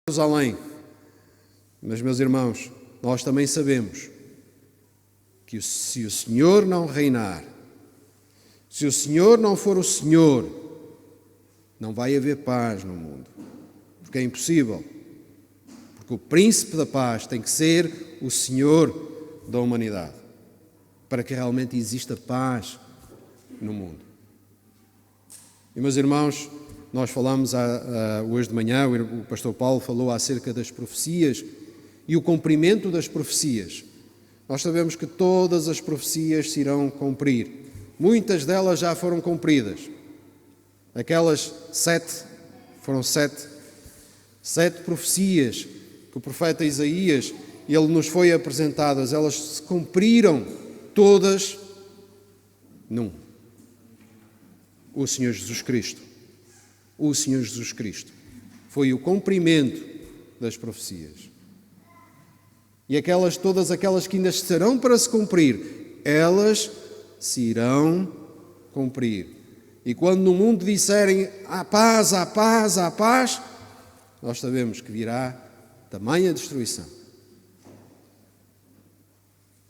Jerusalém. Mas, meus irmãos, nós também sabemos que se o Senhor não reinar, se o Senhor não for o Senhor, não vai haver paz no mundo. Porque é impossível. Porque o príncipe da paz tem que ser o Senhor da humanidade, para que realmente exista paz no mundo. E, meus irmãos, nós falamos hoje de manhã, o pastor Paulo falou acerca das profecias e o cumprimento das profecias. Nós sabemos que todas as profecias se irão cumprir. Muitas delas já foram cumpridas. Aquelas foram sete profecias que o profeta Isaías, ele nos foi apresentadas, elas se cumpriram todas num. O Senhor Jesus Cristo. O Senhor Jesus Cristo. Foi o cumprimento das profecias. E todas aquelas que ainda estarão para se cumprir, elas se irão cumprir. E quando no mundo disserem há paz, há paz, há paz, nós sabemos que virá tamanha destruição.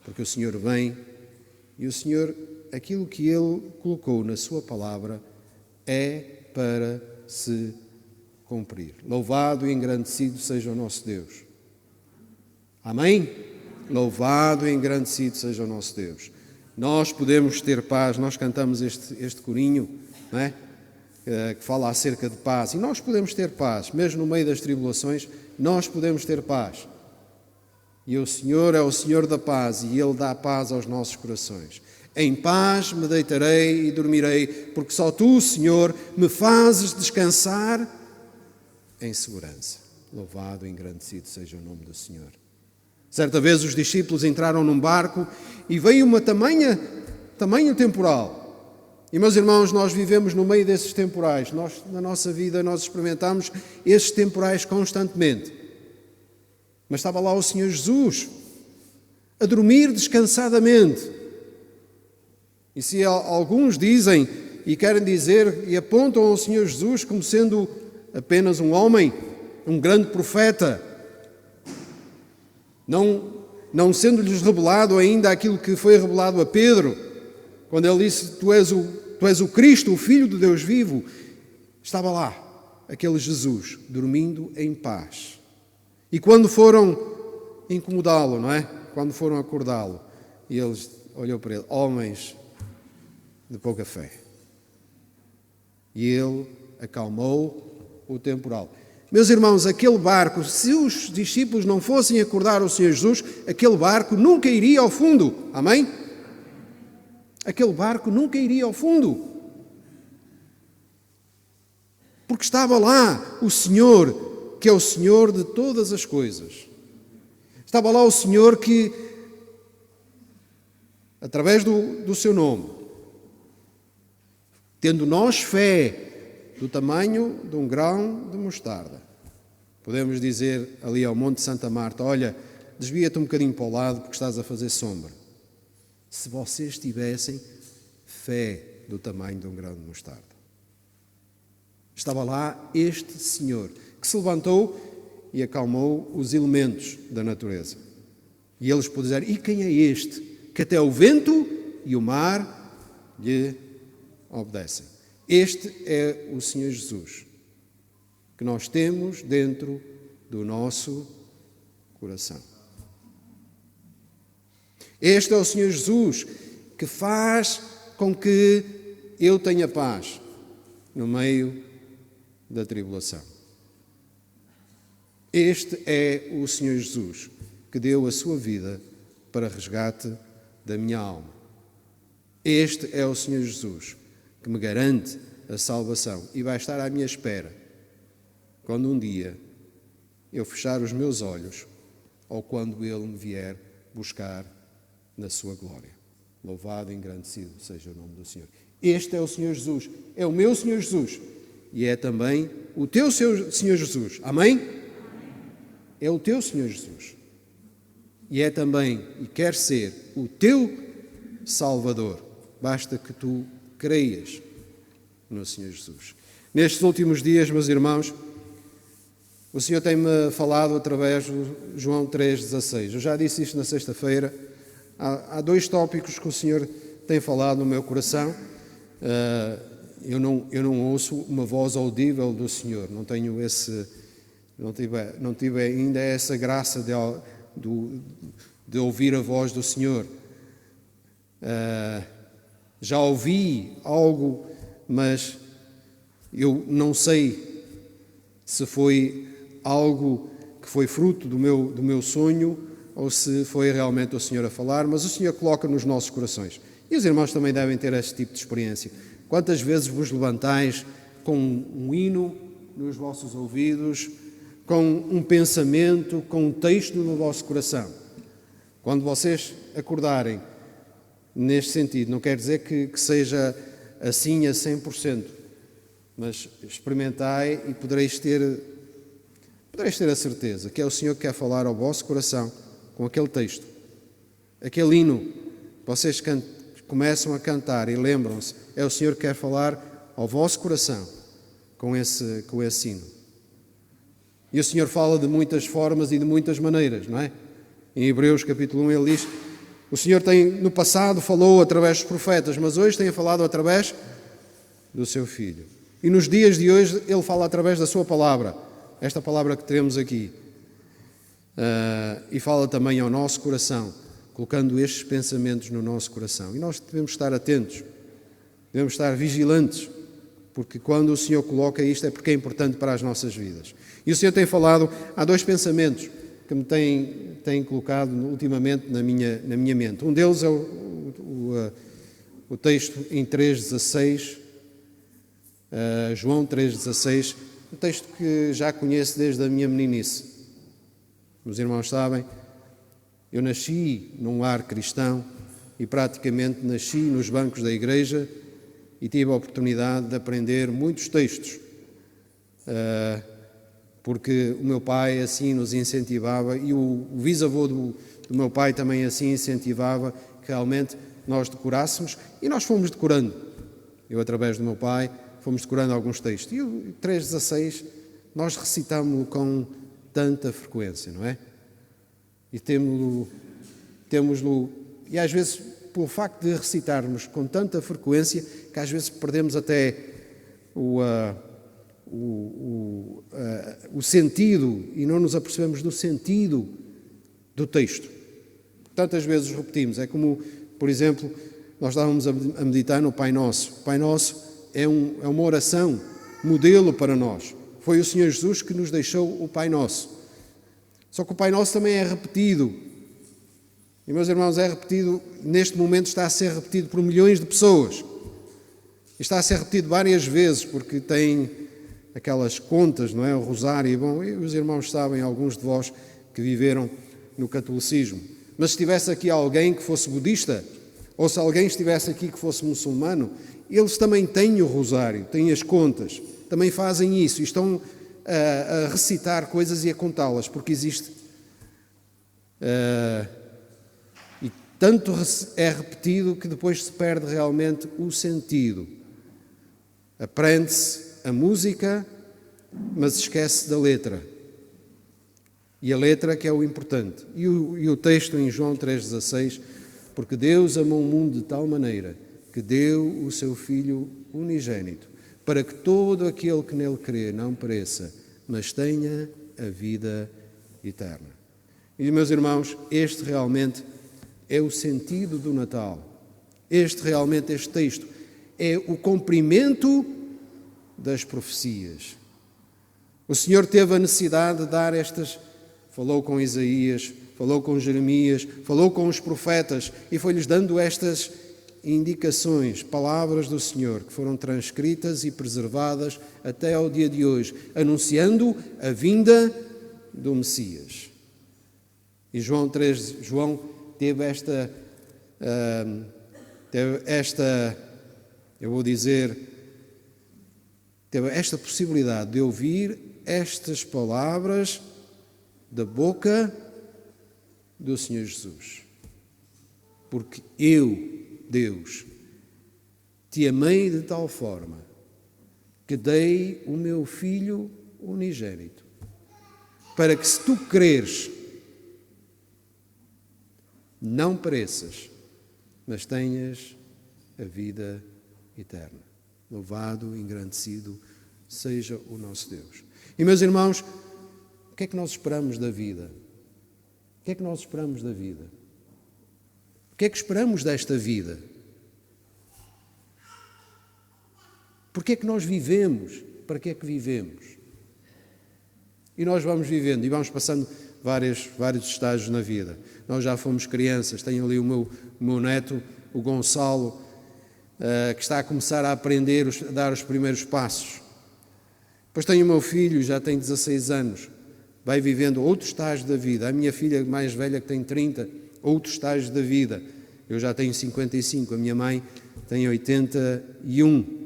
Porque o Senhor vem e o Senhor, aquilo que Ele colocou na sua palavra é para se cumprir. Louvado e engrandecido seja o nosso Deus. Amém? Louvado e engrandecido seja o nosso Deus. Nós podemos ter paz, nós cantamos este corinho, não é? Que fala acerca de paz, e nós podemos ter paz, mesmo no meio das tribulações, nós podemos ter paz. E o Senhor é o Senhor da paz, e Ele dá paz aos nossos corações. Em paz me deitarei e dormirei, porque só Tu, Senhor, me fazes descansar em segurança. Louvado e engrandecido seja o nome do Senhor. Certa vez os discípulos entraram num barco e veio uma tamanho temporal. E, meus irmãos, nós vivemos no meio desses temporais. Na nossa vida, nós experimentamos esses temporais constantemente. Mas estava lá o Senhor Jesus, a dormir descansadamente. E se alguns dizem e querem dizer e apontam ao Senhor Jesus como sendo apenas um homem, um grande profeta, não sendo-lhes revelado ainda aquilo que foi revelado a Pedro, quando ele disse, tu és o Cristo, o Filho de Deus vivo, estava lá, aquele Jesus, dormindo em paz. E quando foram incomodá-lo, não é? Quando foram acordá-lo, e ele olhou para ele, homens de pouca fé. E ele acalmou o temporal. Meus irmãos, aquele barco, se os discípulos não fossem acordar o Senhor Jesus, aquele barco nunca iria ao fundo. Amém? Aquele barco nunca iria ao fundo. Porque estava lá o Senhor, que é o Senhor de todas as coisas. Estava lá o Senhor que, através do seu nome, tendo nós fé do tamanho de um grão de mostarda, podemos dizer ali ao Monte Santa Marta, olha, desvia-te um bocadinho para o lado porque estás a fazer sombra. Se vocês tivessem fé do tamanho de um grão de mostarda. Estava lá este Senhor que se levantou e acalmou os elementos da natureza. E eles puderam dizer, e quem é este que até o vento e o mar lhe obedecem? Este é o Senhor Jesus que nós temos dentro do nosso coração. Este é o Senhor Jesus que faz com que eu tenha paz no meio da tribulação. Este é o Senhor Jesus que deu a sua vida para resgate da minha alma. Este é o Senhor Jesus que me garante a salvação e vai estar à minha espera quando um dia eu fechar os meus olhos ou quando Ele me vier buscar na sua glória. Louvado e engrandecido seja o nome do Senhor. Este é o Senhor Jesus, é o meu Senhor Jesus e é também o teu Senhor Jesus. Amém? É o teu Senhor Jesus. E é também, e quer ser, o teu Salvador. Basta que tu creias no Senhor Jesus. Nestes últimos dias, meus irmãos, O Senhor tem-me falado através do João 3,16. Eu já disse isto na sexta-feira. Há dois tópicos que o Senhor tem falado no meu coração. Eu não ouço uma voz audível do Senhor. Não tive ainda essa graça de ouvir a voz do Senhor. Já ouvi algo, mas eu não sei se foi algo que foi fruto do meu sonho ou se foi realmente o Senhor a falar, mas o Senhor coloca nos nossos corações. E os irmãos também devem ter este tipo de experiência. Quantas vezes vos levantais com um hino nos vossos ouvidos, com um pensamento, com um texto no vosso coração? Quando vocês acordarem neste sentido, não quer dizer que seja assim a 100%, mas experimentai e podereis ter a certeza que é o Senhor que quer falar ao vosso coração com aquele texto. Aquele hino que vocês começam a cantar e lembram-se, é o Senhor que quer falar ao vosso coração com esse hino. E o Senhor fala de muitas formas e de muitas maneiras, não é? Em Hebreus capítulo 1 ele diz, o Senhor no passado falou através dos profetas, mas hoje tem falado através do seu Filho. E nos dias de hoje ele fala através da sua palavra, esta palavra que temos aqui. E fala também ao nosso coração, colocando estes pensamentos no nosso coração. E nós devemos estar atentos, devemos estar vigilantes, porque quando o Senhor coloca isto é porque é importante para as nossas vidas. E o Senhor tem falado, há dois pensamentos que me têm colocado ultimamente na minha mente. Um deles é o texto em 3,16, João 3,16, um texto que já conheço desde a minha meninice. Os irmãos sabem, eu nasci num lar cristão e praticamente nasci nos bancos da igreja e tive a oportunidade de aprender muitos textos, porque o meu pai assim nos incentivava e o bisavô do meu pai também assim incentivava que realmente nós decorássemos e nós fomos decorando. Eu, através do meu pai, fomos decorando alguns textos. E o 3,16 nós recitámos-lo com tanta frequência, não é? E temos-lo, e às vezes, pelo facto de recitarmos com tanta frequência, que às vezes perdemos até o sentido e não nos apercebemos do sentido do texto. Tantas vezes repetimos, é como, por exemplo, nós estávamos a meditar no Pai Nosso. O Pai Nosso é uma oração, modelo para nós. Foi o Senhor Jesus que nos deixou o Pai Nosso. Só que o Pai Nosso também é repetido. E, meus irmãos, é repetido, neste momento está a ser repetido por milhões de pessoas. Está a ser repetido várias vezes, porque tem aquelas contas, não é? O rosário, e bom, e os irmãos sabem, alguns de vós que viveram no catolicismo. Mas se estivesse aqui alguém que fosse budista, ou se alguém estivesse aqui que fosse muçulmano, eles também têm o rosário, têm as contas, também fazem isso e estão a recitar coisas e a contá-las, porque existe. E tanto é repetido que depois se perde realmente o sentido. Aprende-se a música, mas esquece da letra. E a letra que é o importante. E o texto em João 3,16, porque Deus amou o mundo de tal maneira que deu o seu Filho unigênito, para que todo aquele que nele crê não pereça, mas tenha a vida eterna. E, meus irmãos, este realmente é o sentido do Natal. Este texto é o cumprimento das profecias. O Senhor teve a necessidade de dar falou com Isaías, falou com Jeremias, falou com os profetas e foi-lhes dando estas indicações, palavras do Senhor, que foram transcritas e preservadas até ao dia de hoje, anunciando a vinda do Messias. E João teve teve esta possibilidade de ouvir estas palavras da boca do Senhor Jesus. Porque eu, Deus, te amei de tal forma que dei o meu Filho unigênito, para que, se tu creres, não pereças, mas tenhas a vida eterna. Louvado, engrandecido seja o nosso Deus. E, meus irmãos, o que é que nós esperamos da vida? O que é que nós esperamos da vida? O que é que esperamos desta vida? Por que é que nós vivemos? Para que é que vivemos? E nós vamos vivendo e vamos passando vários estágios na vida. Nós já fomos crianças, tenho ali o meu neto, o Gonçalo, que está a começar a aprender, a dar os primeiros passos. Depois tenho o meu filho, já tem 16 anos, vai vivendo outro estágio da vida. A minha filha mais velha, que tem 30, outro estágio da vida. Eu já tenho 55, a minha mãe tem 81.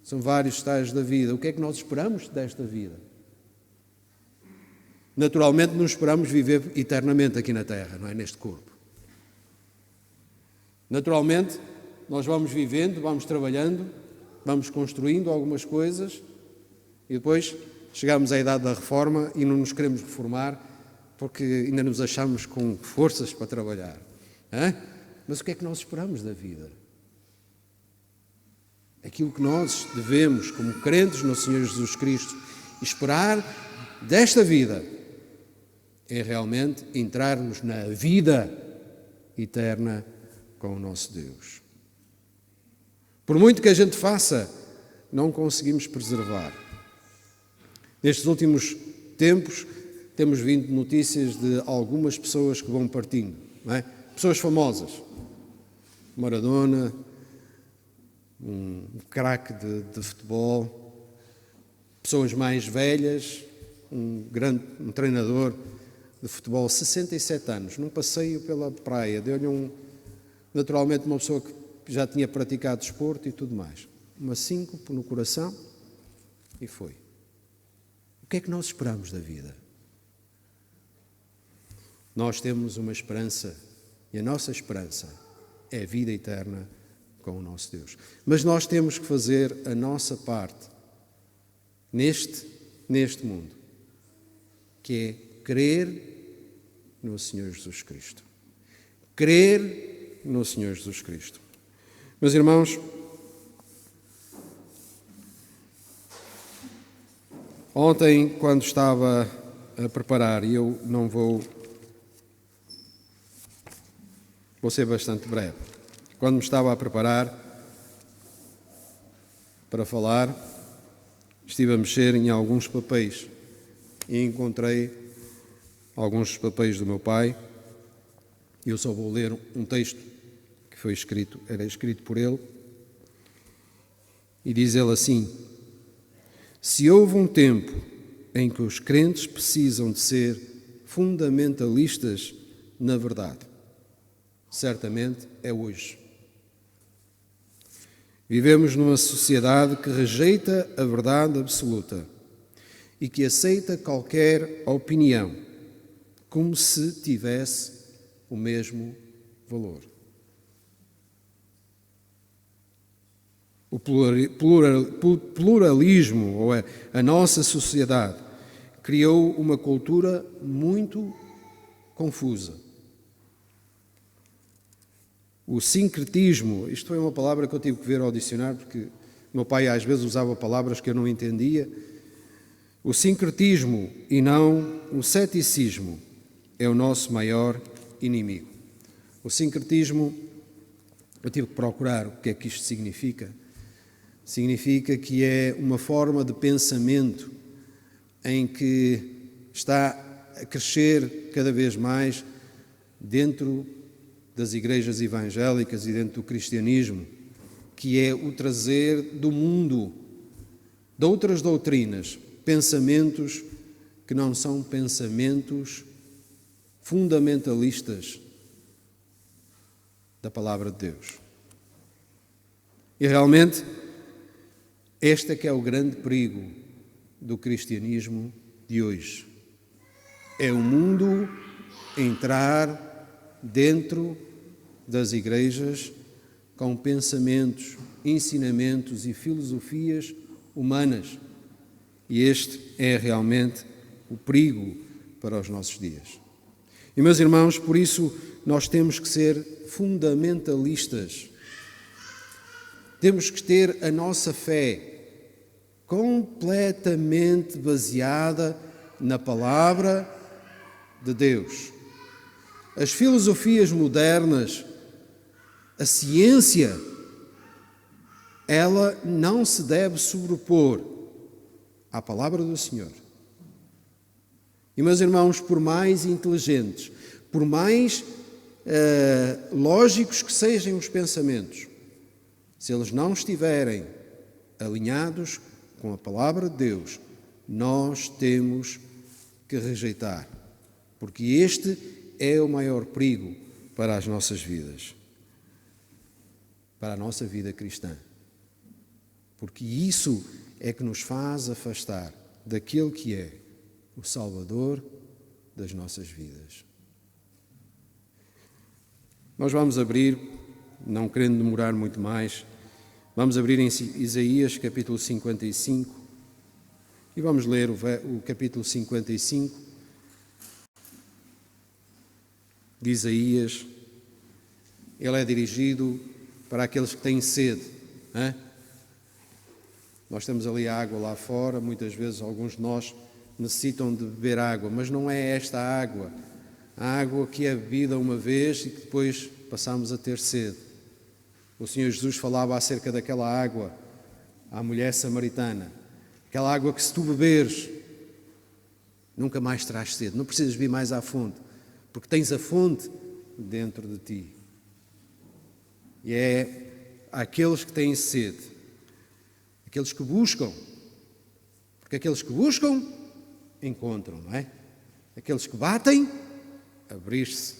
São vários estágios da vida. O que é que nós esperamos desta vida? Naturalmente não esperamos viver eternamente aqui na Terra, não é? Neste corpo. Naturalmente nós vamos vivendo, vamos trabalhando, vamos construindo algumas coisas e depois chegamos à idade da reforma e não nos queremos reformar porque ainda nos achamos com forças para trabalhar. Mas o que é que nós esperamos da vida? Aquilo que nós devemos, como crentes no Senhor Jesus Cristo, esperar desta vida é realmente entrarmos na vida eterna com o nosso Deus. Por muito que a gente faça, não conseguimos preservar. Nestes últimos tempos, temos vindo notícias de algumas pessoas que vão partindo, não é? Pessoas famosas. Maradona, um craque de futebol, pessoas mais velhas, um treinador de futebol, 67 anos, num passeio pela praia, deu-lhe naturalmente uma pessoa que já tinha praticado desporto e tudo mais, uma síncope no coração e foi. O que é que nós esperamos da vida? Nós temos uma esperança e a nossa esperança é a vida eterna com o nosso Deus. Mas nós temos que fazer a nossa parte neste mundo, que é crer no Senhor Jesus Cristo. Crer no Senhor Jesus Cristo. Meus irmãos, ontem, quando estava a preparar, e eu não vou ser bastante breve, quando me estava a preparar para falar, estive a mexer em alguns papéis e encontrei alguns papéis do meu pai. Eu só vou ler um texto que era escrito por ele, e diz ele assim: se houve um tempo em que os crentes precisam de ser fundamentalistas na verdade, certamente é hoje. Vivemos numa sociedade que rejeita a verdade absoluta e que aceita qualquer opinião como se tivesse o mesmo valor. O pluralismo, ou a nossa sociedade, criou uma cultura muito confusa. O sincretismo, isto foi uma palavra que eu tive que ver ao dicionário, porque meu pai às vezes usava palavras que eu não entendia. O sincretismo e não o ceticismo é o nosso maior inimigo. O sincretismo, eu tive que procurar o que é que isto significa. Significa que é uma forma de pensamento em que está a crescer cada vez mais dentro das igrejas evangélicas e dentro do cristianismo, que é o trazer do mundo, de outras doutrinas, pensamentos que não são pensamentos fundamentalistas da palavra de Deus. E realmente, este é que é o grande perigo do cristianismo de hoje. É o mundo entrar dentro das igrejas com pensamentos, ensinamentos e filosofias humanas. E este é realmente o perigo para os nossos dias. E, meus irmãos, por isso nós temos que ser fundamentalistas. Temos que ter a nossa fé completamente baseada na palavra de Deus. As filosofias modernas, a ciência, ela não se deve sobrepor à palavra do Senhor. E, meus irmãos, por mais inteligentes, por mais lógicos que sejam os pensamentos, se eles não estiverem alinhados com a palavra de Deus, nós temos que rejeitar, porque este é o maior perigo para as nossas vidas, para a nossa vida cristã, porque isso é que nos faz afastar daquele que é o Salvador das nossas vidas. Nós vamos abrir, não querendo demorar muito mais, vamos abrir em Isaías capítulo 55 e vamos ler o capítulo 55 de Isaías. Ele é dirigido para aqueles que têm sede. Nós temos ali a água lá fora, muitas vezes alguns de nós necessitam de beber água, mas não é esta água, a água que é bebida uma vez e que depois passamos a ter sede. O Senhor Jesus falava acerca daquela água à mulher samaritana, aquela água que se tu beberes, nunca mais terás sede, não precisas vir mais à fonte, porque tens a fonte dentro de ti. E é aqueles que têm sede, aqueles que buscam, porque aqueles que buscam, encontram, não é? Aqueles que batem, abrir-se,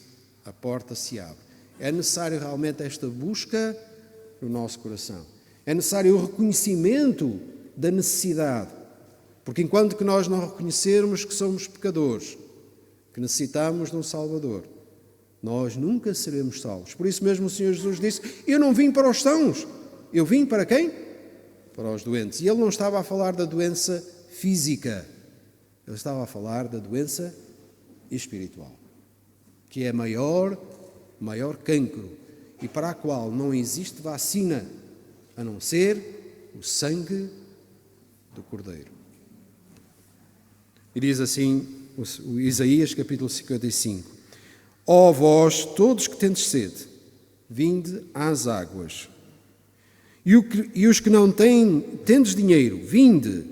a porta se abre. É necessário realmente esta busca no nosso coração. É necessário o reconhecimento da necessidade, porque enquanto que nós não reconhecermos que somos pecadores, que necessitamos de um Salvador, nós nunca seremos salvos. Por isso mesmo o Senhor Jesus disse: eu não vim para os sãos, eu vim para quem? Para os doentes. E ele não estava a falar da doença física, ele estava a falar da doença espiritual, que é maior cancro e para a qual não existe vacina a não ser o sangue do Cordeiro. E diz assim o Isaías capítulo 55: ó vós todos que tendes sede, vinde às águas. E os que não têm, tendes dinheiro, vinde,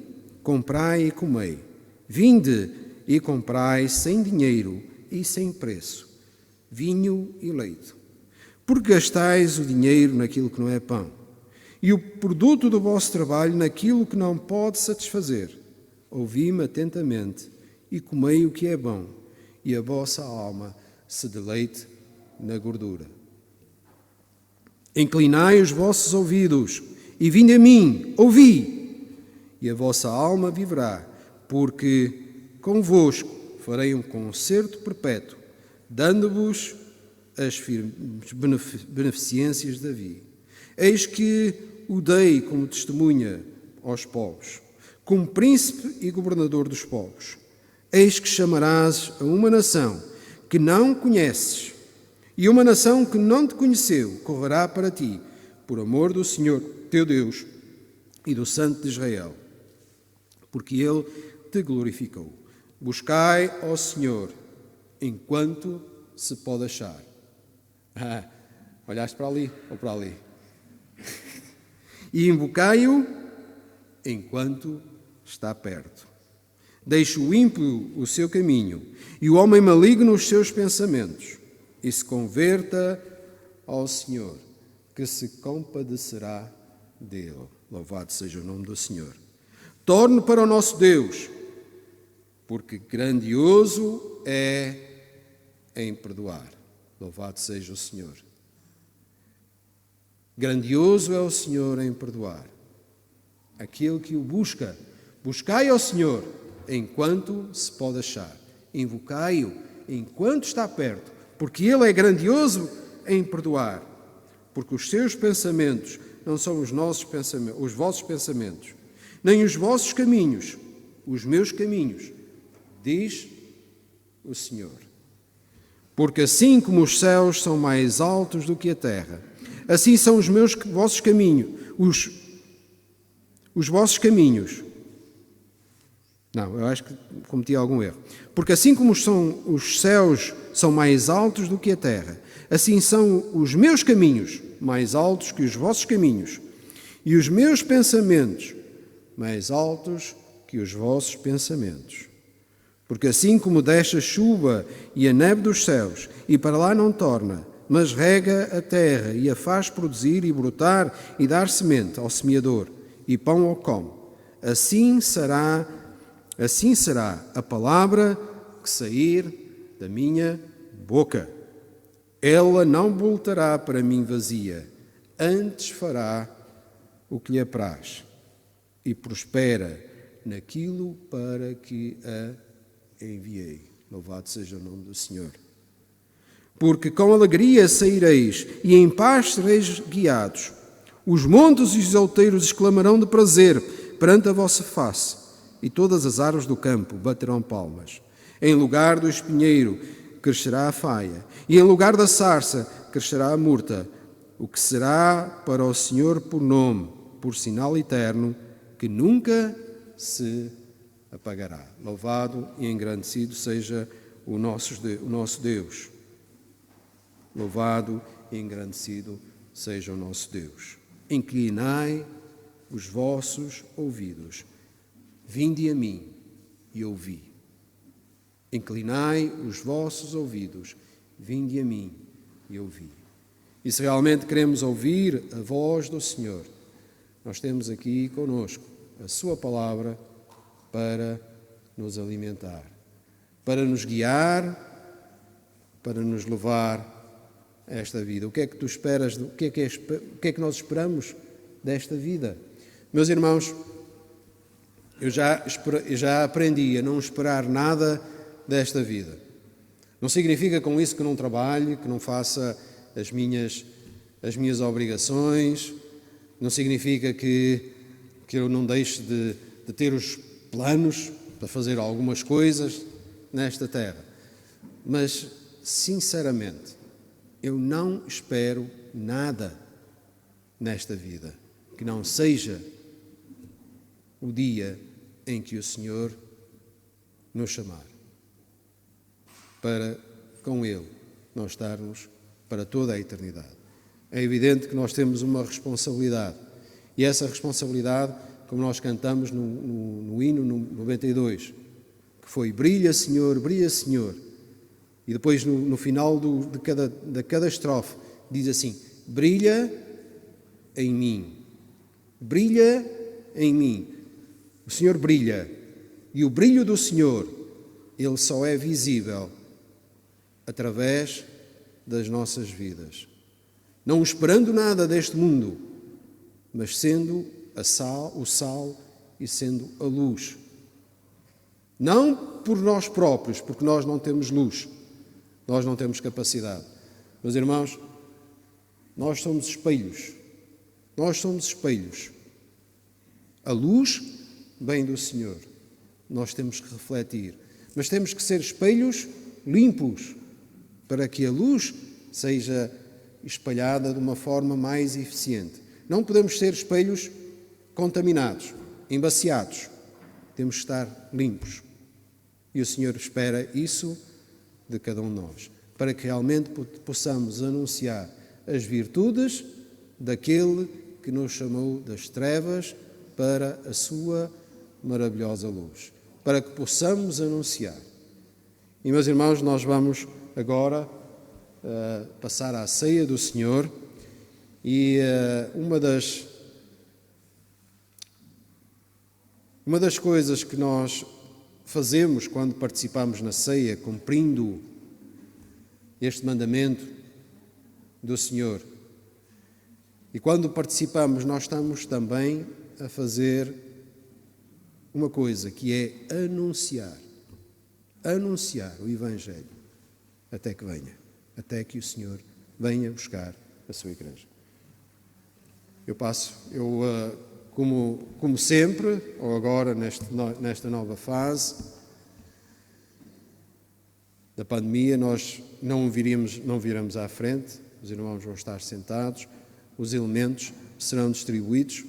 comprai e comei. Vinde e comprai sem dinheiro e sem preço, vinho e leite. Porque gastais o dinheiro naquilo que não é pão, e o produto do vosso trabalho naquilo que não pode satisfazer. Ouvi-me atentamente e comei o que é bom, e a vossa alma se deleite na gordura. Inclinai os vossos ouvidos e vinde a mim, ouvi, e a vossa alma viverá, porque convosco farei um concerto perpétuo, dando-vos as firmes beneficências da vida. Eis que o dei como testemunha aos povos, como príncipe e governador dos povos. Eis que chamarás a uma nação que não conheces, e uma nação que não te conheceu correrá para ti, por amor do Senhor teu Deus e do Santo de Israel, porque Ele te glorificou. Buscai ao Senhor enquanto se pode achar. Olhaste para ali ou para ali? E invocai-o enquanto está perto. Deixe o ímpio o seu caminho e o homem maligno os seus pensamentos, e se converta ao Senhor, que se compadecerá dele. Louvado seja o nome do Senhor. Torne para o nosso Deus, porque grandioso é em perdoar. Louvado seja o Senhor. Grandioso é o Senhor em perdoar. Aquele que o busca, buscai ao Senhor enquanto se pode achar. Invocai-o enquanto está perto, porque Ele é grandioso em perdoar. Porque os seus pensamentos não são os nossos pensamentos, os vossos pensamentos, nem os vossos caminhos, os meus caminhos, diz o Senhor. Porque assim como os céus são mais altos do que a terra, assim são os vossos caminhos, os vossos caminhos. Não, eu acho que cometi algum erro. Porque assim como os céus são mais altos do que a terra, assim são os meus caminhos mais altos que os vossos caminhos, e os meus pensamentos mais altos que os vossos pensamentos. Porque assim como desce a chuva e a neve dos céus, e para lá não torna, mas rega a terra e a faz produzir e brotar e dar semente ao semeador e pão ao que come, assim será a palavra que sair da minha boca. Ela não voltará para mim vazia, antes fará o que lhe apraz e prospera naquilo para que a enviei. Louvado seja o nome do Senhor. Porque com alegria saireis e em paz sereis guiados. Os montes e os outeiros exclamarão de prazer perante a vossa face, e todas as árvores do campo baterão palmas. Em lugar do espinheiro crescerá a faia, e em lugar da sarça crescerá a murta, o que será para o Senhor por nome, por sinal eterno, que nunca se apagará. Louvado e engrandecido seja o nosso Deus. Louvado e engrandecido seja o nosso Deus. Inclinai os vossos ouvidos. Vinde a mim e ouvi. Inclinai os vossos ouvidos. Vinde a mim e ouvi. E se realmente queremos ouvir a voz do Senhor, nós temos aqui conosco a sua palavra para nos alimentar, para nos guiar, para nos levar a esta vida. O que é que tu esperas? O que é que nós esperamos desta vida? Meus irmãos, eu já aprendi a não esperar nada desta vida. Não significa com isso que não trabalhe, que não faça as minhas obrigações, não significa que eu não deixe de ter os planos para fazer algumas coisas nesta terra. Mas, sinceramente, eu não espero nada nesta vida que não seja o dia em que o Senhor nos chamar para, com Ele, nós estarmos para toda a eternidade. É evidente que nós temos uma responsabilidade, e essa responsabilidade, como nós cantamos no hino 92, que foi brilha Senhor, e depois no final de cada estrofe diz assim, brilha em mim, brilha em mim. O Senhor brilha, e o brilho do Senhor, ele só é visível através das nossas vidas. Não esperando nada deste mundo, mas sendo o sal e sendo a luz. Não por nós próprios, porque nós não temos luz, nós não temos capacidade. Meus irmãos, nós somos espelhos. Nós somos espelhos. A luz vem do Senhor. Nós temos que refletir. Mas temos que ser espelhos limpos, para que a luz seja espalhada de uma forma mais eficiente. Não podemos ser espelhos contaminados, embaciados. Temos que estar limpos. E o Senhor espera isso de cada um de nós, para que realmente possamos anunciar as virtudes daquele que nos chamou das trevas para a sua maravilhosa luz, para que possamos anunciar. E, meus irmãos, nós vamos agora passar à ceia do Senhor, e uma das coisas que nós fazemos quando participamos na ceia, cumprindo este mandamento do Senhor, e quando participamos, nós estamos também a fazer uma coisa, que é anunciar o Evangelho até que o Senhor venha buscar a sua igreja. Como sempre, ou agora nesta nova fase, da pandemia, nós não viramos à frente, os irmãos vão estar sentados, os elementos serão distribuídos,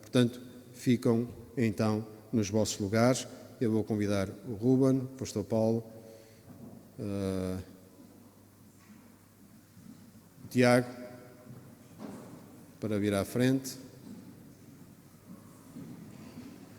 portanto, ficam então nos vossos lugares. Eu vou convidar o Ruben, o pastor Paulo, o Tiago, para vir à frente.